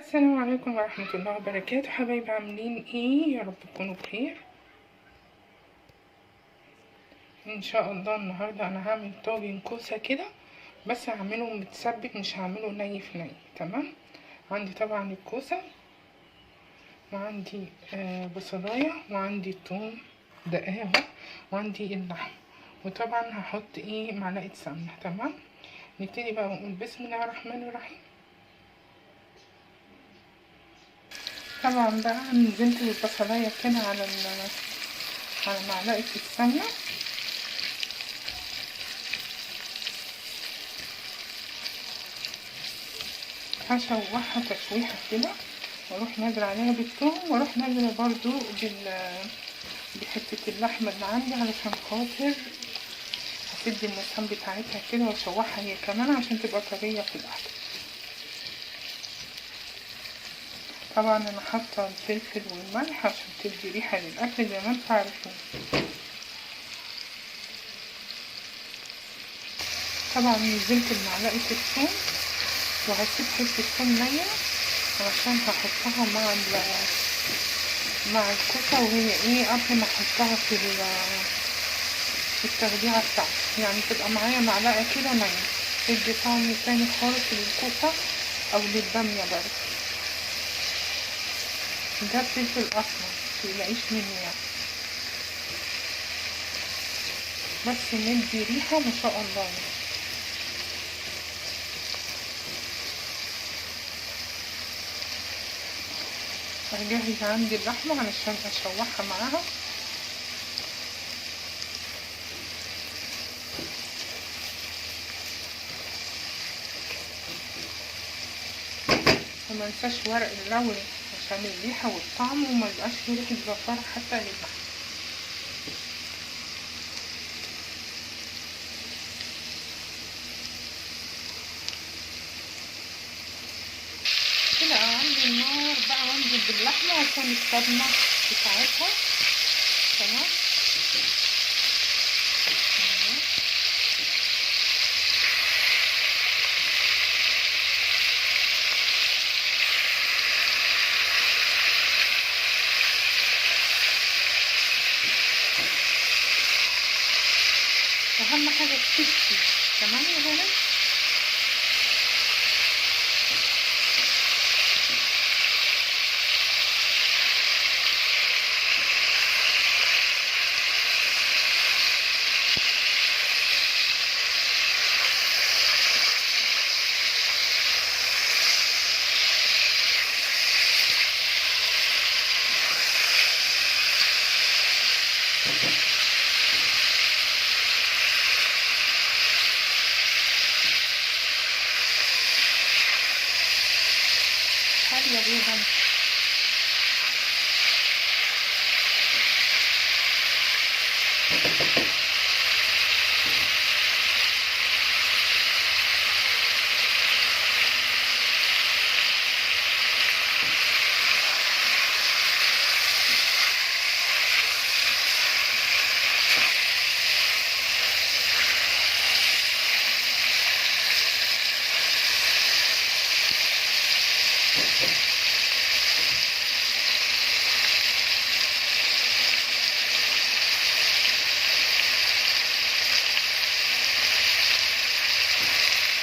السلام عليكم ورحمة الله وبركاته. حبايبي عاملين ايه؟ يا رب تكونوا بخير. ان شاء الله النهاردة انا هعمل طاجن كوسة كده، بس هعمله متسبك، مش هعمله ني في ني. تمام. عندي طبعا الكوسة، وعندي بصلاية، وعندي الثوم دقاه، وعندي اللحم، وطبعا هحط معلقة سمنة. تمام. نبتدي بقى ونقول بسم الله الرحمن الرحيم. طبعا بقى نزلت بالبصلاية كده على معلقة السمنة، هشوحها تشويحة كده، واروح نازلة عليها بالثوم، واروح نازلة برضو بحتة اللحمة اللي عندي، علشان خاطر هسد المسام بتاعتها كده، واشوحها هي كمان عشان تبقى طرية في الاكل. طبعا انا حاطة الفلفل والملح عشان تدي ريحة للاكل زي ما انتوا عارفين. طبعا نزلت بمعلقة الثوم، وهسيب حتة ثوم نية عشان هحطها مع الكوسة، وهي قبل ما احطها في التخديعة بتاعتي، يعني تبقى معايا معلقة كده نية، تدي طعم تاني خالص للكوسة او للبامية برضه. ده فلفل اسمر، متقلقيش منه يعني، بس ندي ريحة ما شاء الله يعني. هجهز عندي اللحمة علشان اشوحها معاها. وما انساش ورق اللوري عشان الريحة والطعم، وما يبقاش فيه ريحة زفارة حتى للحمة. كده عندي النار بقى، وانزل باللحمة عشان الصدمة بتاعتها. تمام. اهم حاجة تكشفي. تمام يا بنات. حلوة يا بنات.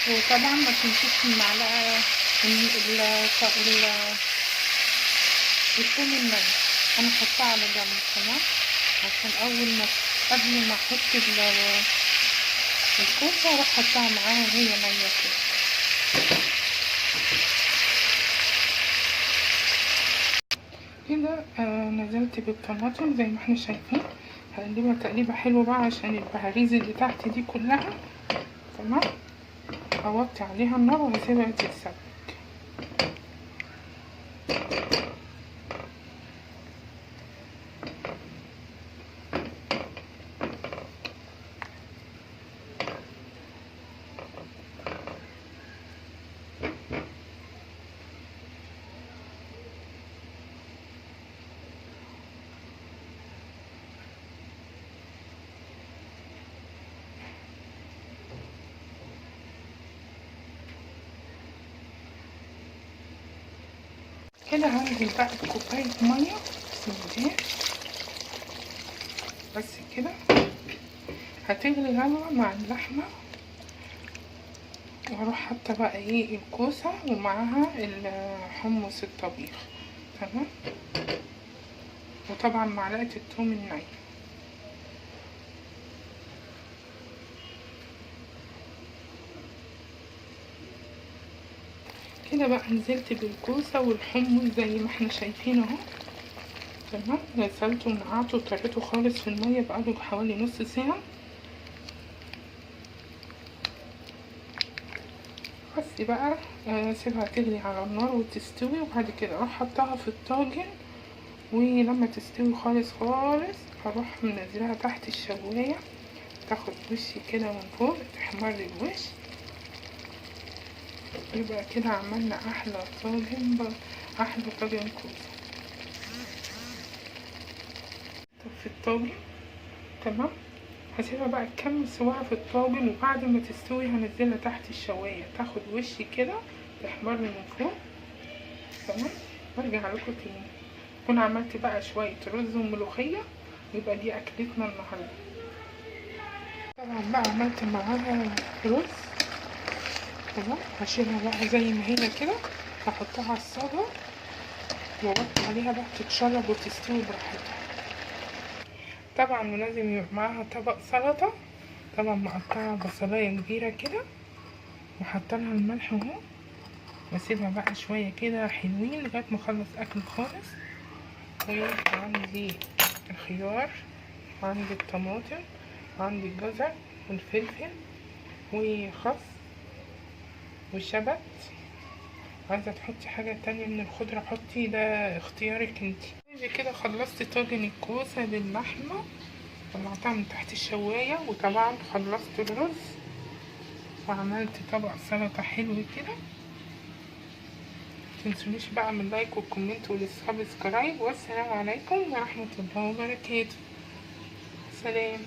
وطبعا ما تنسيش المعلقة الثوم الني، انا حطها على جنب. تمام. عشان قبل ما احط الكوسة اروح حطها معاها وهي نية كده. كده نزلت بالطماطم زي ما احنا شايفين، هقلبها تقليبة حلوة بقى عشان البهاريز اللي تحت دي كلها. تمام. اوطي عليها النار وهسيبها تتسبك. كده هنزل بقى بكوباية مية سندان بس كده، هتغلي غلوة مع اللحمة، وهروح حاطة بقى ايه الكوسة ومعاها الحمص الطبيخ. تمام. وطبعا معلقة الثوم الني. كده بقى نزلت بالكوسة والحمص زي ما احنا شايفين اهو. تمام. غسلته ونقعته وطريته خالص في المية بقاله حوالي نص ساعة. بس بقى سيبها تغلي على النار وتستوي، وبعد كده اروح حطها في الطاجن، ولما تستوي خالص خالص هروح منزلها تحت الشواية تاخد وش كده من فوق تحمر الوش. يبقى كده عملنا احلى طاجن احلى طاجن كوسة في الطاجن. تمام. هسيبها بقى تكمل سواها في الطاجن، وبعد ما تستوي هنزلها تحت الشواية تاخد وش كده تحمر من فوق. تمام. وارجع لكم تاني اكون عملت بقى شوية رز وملوخية، يبقى دي اكلتنا النهاردة. طبعا بقى عملت معاها رز. تمام. هشيلها بقى زي ما هي كده، هحطها على الصاجة واوطي عليها بقى تتشرب وتستوي براحتها. طبعا ولازم يبقى معاها طبق سلطة. طبعا مقطعة بصلاية كبيرة كده وحاطلها الملح اهو، واسيبها بقى شوية كده حلوين لغاية ما اخلص اكل خالص. وعندي الخيار وعندي الطماطم وعندي الجزر والفلفل وخس وشبت. عايزة تحطي حاجة تانية من الخضرة حطي، ده اختيارك انتي. كده خلصت طاجن الكوسة باللحمة، طلعتها من تحت الشواية، وطبعا خلصت الرز وعملت طبق سلطة حلو كده. متنسونيش بقى من اللايك والكومنت والسبسكرايب، والسلام عليكم ورحمة الله وبركاته. سلام.